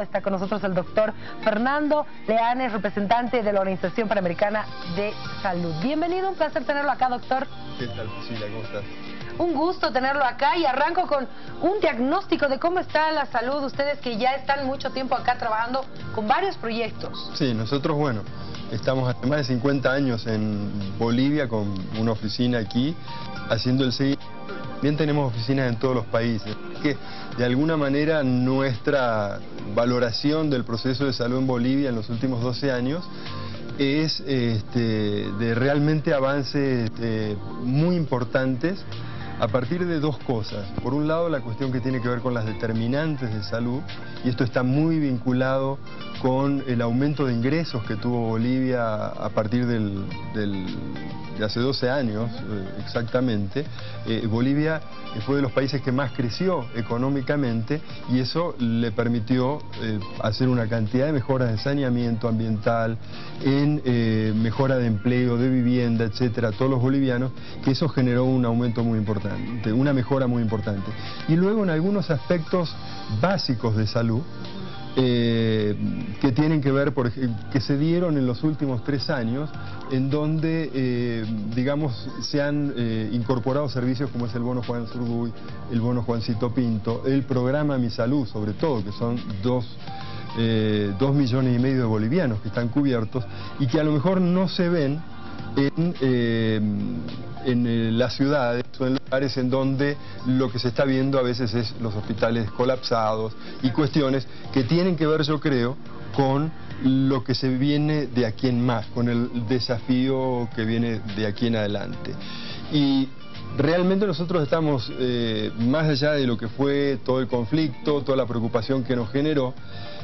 Está con nosotros el doctor Fernando Leanes, representante de la Organización Panamericana de Salud. Bienvenido, un placer tenerlo acá, doctor. ¿Qué tal, Priscila? ¿Cómo estás? Un gusto tenerlo acá y arranco con un diagnóstico de cómo está la salud. Ustedes que ya están mucho tiempo acá trabajando con varios proyectos. Sí, nosotros, bueno, estamos hace más de 50 años en Bolivia con una oficina aquí haciendo el seguimiento. También tenemos oficinas en todos los países. Que de alguna manera nuestra valoración del proceso de salud en Bolivia en los últimos 12 años es de realmente avances muy importantes a partir de dos cosas. Por un lado, la cuestión que tiene que ver con las determinantes de salud, y esto está muy vinculado con el aumento de ingresos que tuvo Bolivia a partir de hace 12 años exactamente. Bolivia fue de los países que más creció económicamente y eso le permitió hacer una cantidad de mejoras de saneamiento ambiental, en mejora de empleo, de vivienda, etcétera, a todos los bolivianos, que eso generó un aumento muy importante, una mejora muy importante. Y luego en algunos aspectos básicos de salud, que tienen que ver, que se dieron en los últimos 3 años, en donde, digamos, se han incorporado servicios como es el bono Juan Zurduy, el bono Juancito Pinto, el programa Mi Salud, sobre todo, que son 2,5 millones de bolivianos que están cubiertos y que a lo mejor no se ven en las ciudades o en lugares en donde lo que se está viendo a veces es los hospitales colapsados y cuestiones que tienen que ver, yo creo, con lo que se viene de aquí en más, con el desafío que viene de aquí en adelante. Y realmente nosotros estamos, más allá de lo que fue todo el conflicto, toda la preocupación que nos generó,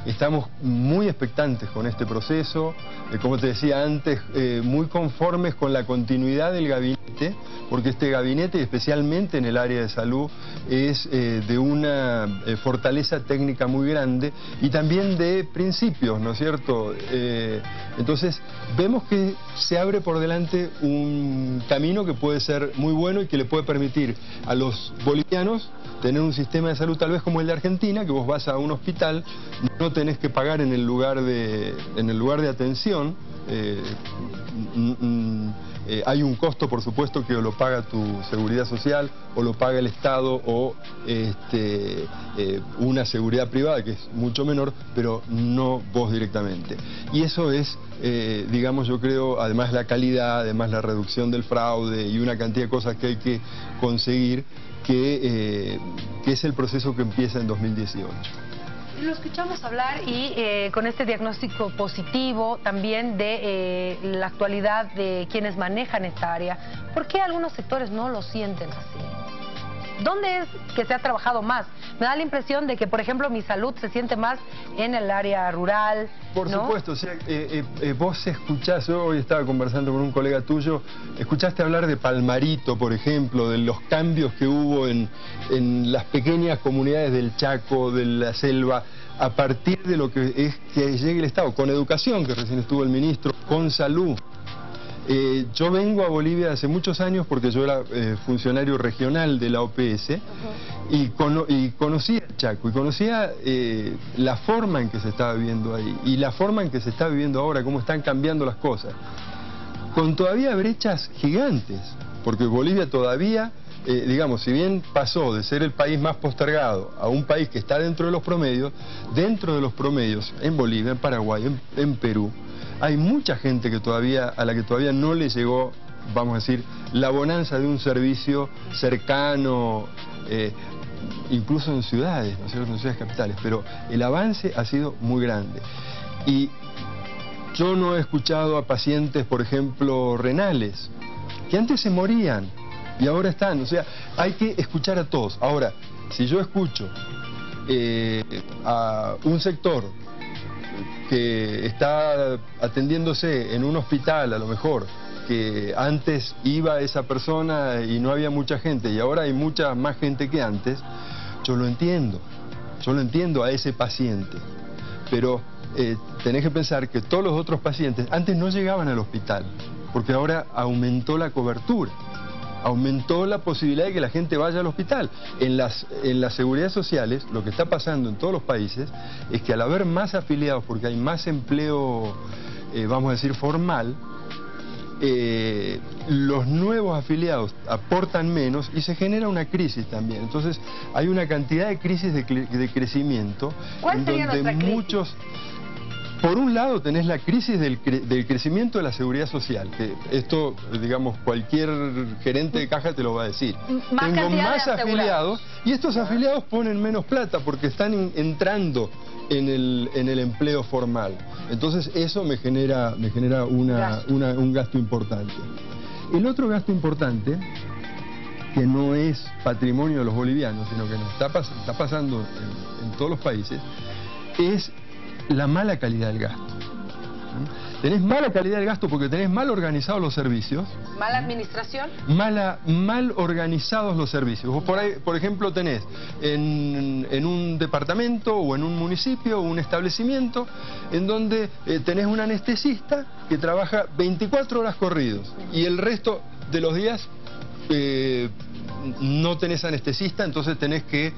estamos muy expectantes con este proceso, como te decía antes, muy conformes con la continuidad del gabinete, porque este gabinete, especialmente en el área de salud, es de una fortaleza técnica muy grande y también de principios, ¿no es cierto? Entonces, vemos que se abre por delante un camino que puede ser muy bueno y que le puede permitir a los bolivianos tener un sistema de salud tal vez como el de Argentina, que vos vas a un hospital, no tenés que pagar en el lugar de atención, hay un costo, por supuesto, que o lo paga tu seguridad social o lo paga el Estado o una seguridad privada que es mucho menor, pero no vos directamente. Y eso es, digamos, yo creo, además la calidad, además la reducción del fraude y una cantidad de cosas que hay que conseguir, que es el proceso que empieza en 2018. Lo escuchamos hablar y con este diagnóstico positivo también de la actualidad de quienes manejan esta área. ¿Por qué algunos sectores no lo sienten así? ¿Dónde es que se ha trabajado más? Me da la impresión de que, por ejemplo, Mi Salud se siente más en el área rural, Por ¿no? supuesto, o sea, vos escuchás, yo hoy estaba conversando con un colega tuyo, escuchaste hablar de Palmarito, por ejemplo, de los cambios que hubo en las pequeñas comunidades del Chaco, de la selva, a partir de lo que es que llegue el Estado, con educación, que recién estuvo el ministro, con salud. Yo vengo a Bolivia hace muchos años porque yo era funcionario regional de la OPS y conocía el Chaco y conocía la forma en que se estaba viviendo ahí y la forma en que se está viviendo ahora, cómo están cambiando las cosas. Con todavía brechas gigantes, porque Bolivia todavía, digamos, si bien pasó de ser el país más postergado a un país que está dentro de los promedios en Bolivia, en Paraguay, en Perú, hay mucha gente que a la que todavía no le llegó, vamos a decir, la bonanza de un servicio cercano, incluso en ciudades, ¿no es cierto?, en ciudades capitales, pero el avance ha sido muy grande. Y yo no he escuchado a pacientes, por ejemplo, renales, que antes se morían y ahora están, o sea, hay que escuchar a todos. Ahora, si yo escucho a un sector que está atendiéndose en un hospital, a lo mejor, que antes iba esa persona y no había mucha gente y ahora hay mucha más gente que antes, yo lo entiendo a ese paciente, pero tenés que pensar que todos los otros pacientes antes no llegaban al hospital, porque ahora aumentó la cobertura. aumentó la posibilidad de que la gente vaya al hospital. En las seguridades sociales, lo que está pasando en todos los países es que al haber más afiliados, porque hay más empleo, vamos a decir, formal, los nuevos afiliados aportan menos y se genera una crisis también. Entonces hay una cantidad de crisis de crecimiento. ¿Cuál sería nuestra crisis? Por un lado tenés la crisis del crecimiento de la seguridad social, que esto, digamos, cualquier gerente de caja te lo va a decir. Tengo más afiliados y estos afiliados ponen menos plata porque están entrando en el empleo formal. Entonces eso me genera un gasto importante. El otro gasto importante, que no es patrimonio de los bolivianos, sino que nos está pasando en todos los países, es la mala calidad del gasto. Tenés mala calidad del gasto porque tenés mal organizados los servicios. ¿Mala administración? Mal organizados los servicios. Vos por ahí, por ejemplo, tenés en un departamento o en un municipio o un establecimiento en donde tenés un anestesista que trabaja 24 horas corridos y el resto de los días no tenés anestesista, entonces tenés que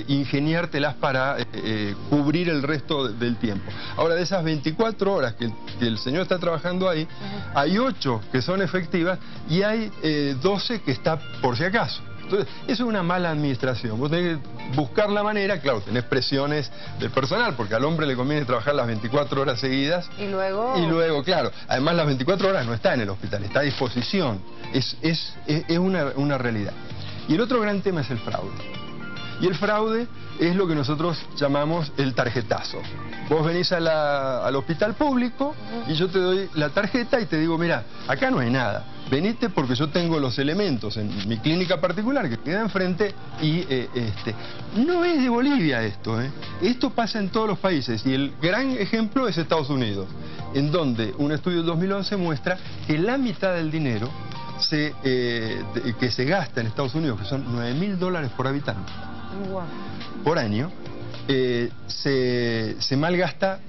ingeniártelas para cubrir el resto del tiempo. Ahora, de esas 24 horas que el señor está trabajando ahí, hay 8 que son efectivas y hay 12 que está por si acaso. Entonces, eso es una mala administración. Vos tenés que buscar la manera, claro, tenés presiones del personal, porque al hombre le conviene trabajar las 24 horas seguidas. Y luego, claro, además las 24 horas no está en el hospital, está a disposición. Es una realidad. Y el otro gran tema es el fraude. Y el fraude es lo que nosotros llamamos el tarjetazo. Vos venís al hospital público y yo te doy la tarjeta y te digo, mira, acá no hay nada. Venite porque yo tengo los elementos en mi clínica particular que queda enfrente y no es de Bolivia esto, ¿eh? Esto pasa en todos los países y el gran ejemplo es Estados Unidos, en donde un estudio del 2011 muestra que la mitad del dinero que se gasta en Estados Unidos, que son $9.000 por habitante, por año, se malgasta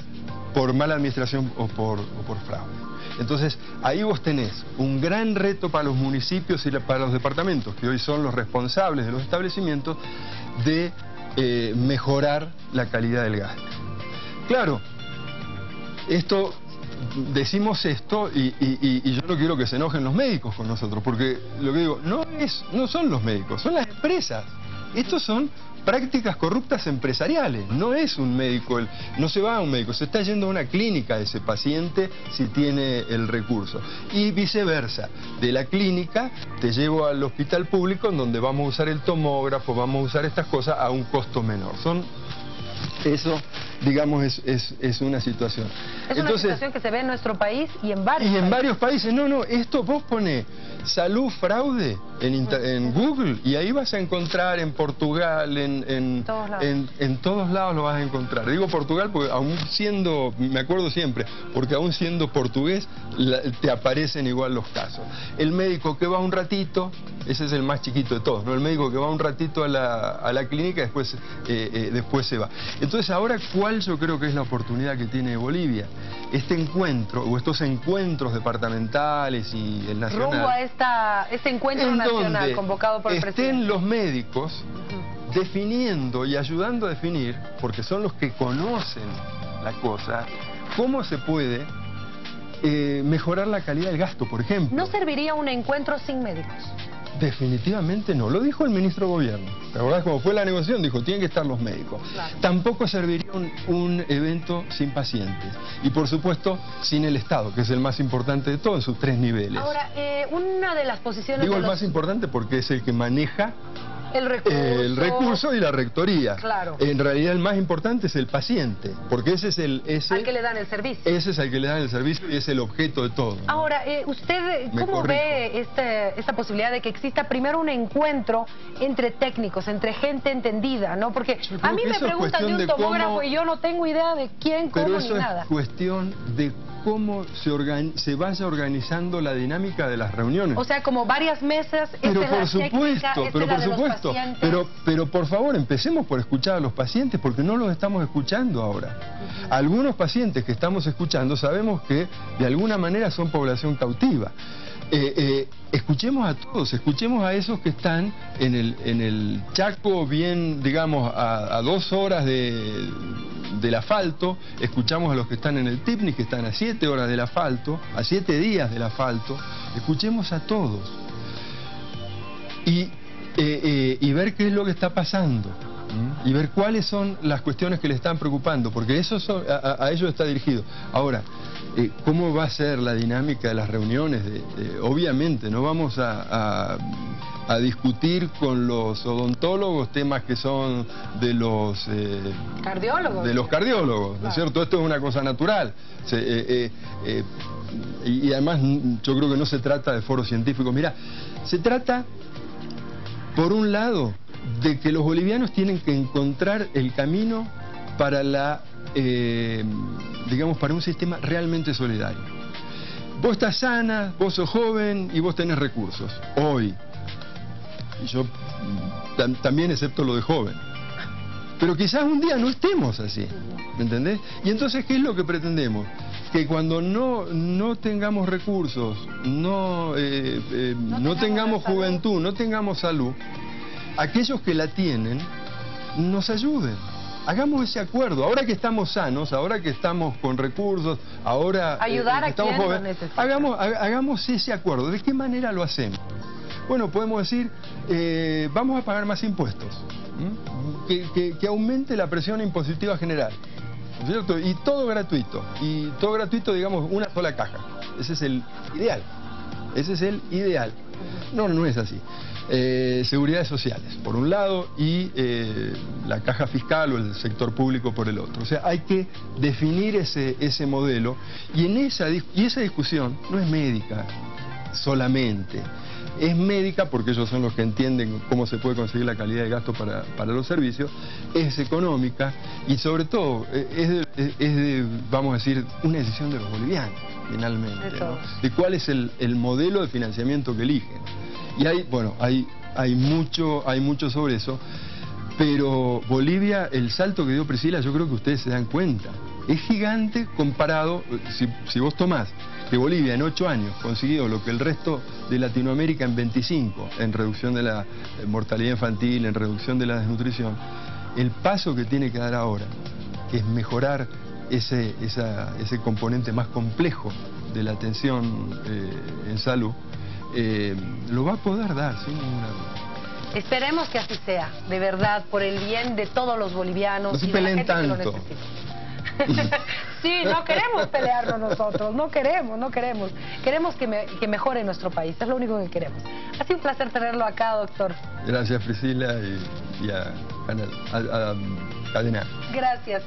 por mala administración o por fraude. Entonces, ahí vos tenés un gran reto para los municipios y para los departamentos, que hoy son los responsables de los establecimientos, de mejorar la calidad del gasto. Claro, decimos esto y yo no quiero que se enojen los médicos con nosotros, porque lo que digo, no son los médicos, son las empresas. Estos son prácticas corruptas empresariales, no es un médico, no se va a un médico, se está yendo a una clínica ese paciente si tiene el recurso. Y viceversa, de la clínica te llevo al hospital público en donde vamos a usar el tomógrafo, vamos a usar estas cosas a un costo menor. Eso, digamos, es una situación. Es una situación que se ve en nuestro país y en varios países. Varios países. No, esto vos ponés salud fraude en Google y ahí vas a encontrar en Portugal, en todos lados lo vas a encontrar. Digo Portugal porque aún siendo, me acuerdo siempre, porque aún siendo portugués te aparecen igual los casos. El médico que va un ratito, ese es el más chiquito de todos, ¿no? El médico que va un ratito a la clínica después se va. Entonces ahora, ¿cuál yo creo que es la oportunidad que tiene Bolivia? Este encuentro, o estos encuentros departamentales y el nacional. Rumbo a este encuentro nacional convocado por el presidente. Estén los médicos definiendo y ayudando a definir, porque son los que conocen la cosa, cómo se puede mejorar la calidad del gasto, por ejemplo. ¿No serviría un encuentro sin médicos? Definitivamente no, lo dijo el ministro de Gobierno. ¿Te acordás cómo fue la negociación? Dijo, tienen que estar los médicos. Claro. Tampoco serviría un evento sin pacientes. Y por supuesto, sin el Estado, que es el más importante de todos, en sus 3 niveles. Ahora, una de las posiciones... Digo el más importante porque es el que maneja el recurso y la rectoría. Claro. En realidad el más importante es el paciente, porque ese es al que le dan el servicio. Ese es al que le dan el servicio y es el objeto de todo. Ahora, ¿usted cómo ve esta posibilidad de que exista primero un encuentro entre técnicos, entre gente entendida, ¿no? Porque a mí me preguntan de un tomógrafo y yo no tengo idea de quién, cómo, pero eso ni nada. Es cuestión de cómo se vaya organizando la dinámica de las reuniones. O sea, como varias mesas, pero por supuesto, pero por favor, empecemos por escuchar a los pacientes, porque no los estamos escuchando ahora. Algunos pacientes que estamos escuchando sabemos que de alguna manera son población cautiva. escuchemos a todos, escuchemos a esos que están en el Chaco, bien, digamos, a 2 horas del asfalto, escuchamos a los que están en el Tipni, que están a 7 horas del asfalto, a 7 días del asfalto, escuchemos a todos y ver qué es lo que está pasando. Y ver cuáles son las cuestiones que le están preocupando, porque eso a ellos está dirigido. Ahora, ¿cómo va a ser la dinámica de las reuniones? Obviamente, no vamos a discutir con los odontólogos temas que son de los cardiólogos. De los cardiólogos, ¿no es cierto? Esto es una cosa natural. Y además, yo creo que no se trata de foros científicos. Mirá, se trata, por un lado, de que los bolivianos tienen que encontrar el camino para digamos, para un sistema realmente solidario. Vos estás sana, vos sos joven y vos tenés recursos, hoy. Y yo también acepto lo de joven. Pero quizás un día no estemos así, ¿me entendés? Y entonces, ¿qué es lo que pretendemos? Que cuando no tengamos recursos, no tengamos juventud, no tengamos salud, aquellos que la tienen nos ayuden. Hagamos ese acuerdo. Ahora que estamos sanos, ahora que estamos con recursos, ahora ayudar que a estamos quien lo jóvenes, necesita. hagamos ese acuerdo. ¿De qué manera lo hacemos? Bueno, podemos decir, vamos a pagar más impuestos, que aumente la presión impositiva general, ¿no es cierto? Y todo gratuito, digamos, una sola caja. Ese es el ideal. Ese es el ideal. No es así. Seguridades sociales, por un lado, y la caja fiscal o el sector público por el otro. O sea, hay que definir ese modelo, y esa discusión no es médica solamente. Es médica porque ellos son los que entienden cómo se puede conseguir la calidad de gasto para los servicios, es económica y sobre todo es de, vamos a decir, una decisión de los bolivianos, finalmente, ¿no? De cuál es el modelo de financiamiento que eligen. Y hay mucho sobre eso, pero Bolivia, el salto que dio Priscila, yo creo que ustedes se dan cuenta, es gigante comparado, si vos tomás que Bolivia en 8 años consiguió lo que el resto de Latinoamérica en 25, en reducción de la mortalidad infantil, en reducción de la desnutrición, el paso que tiene que dar ahora, que es mejorar ese componente más complejo de la atención en salud, lo va a poder dar sin ninguna duda. Esperemos que así sea, de verdad, por el bien de todos los bolivianos. No se y de la peleen gente que lo tanto. necesita. Sí, no queremos pelearnos nosotros, no queremos. Queremos que mejore nuestro país, es lo único que queremos. Ha sido un placer tenerlo acá, doctor. Gracias, Priscila, y a Cadena. Gracias.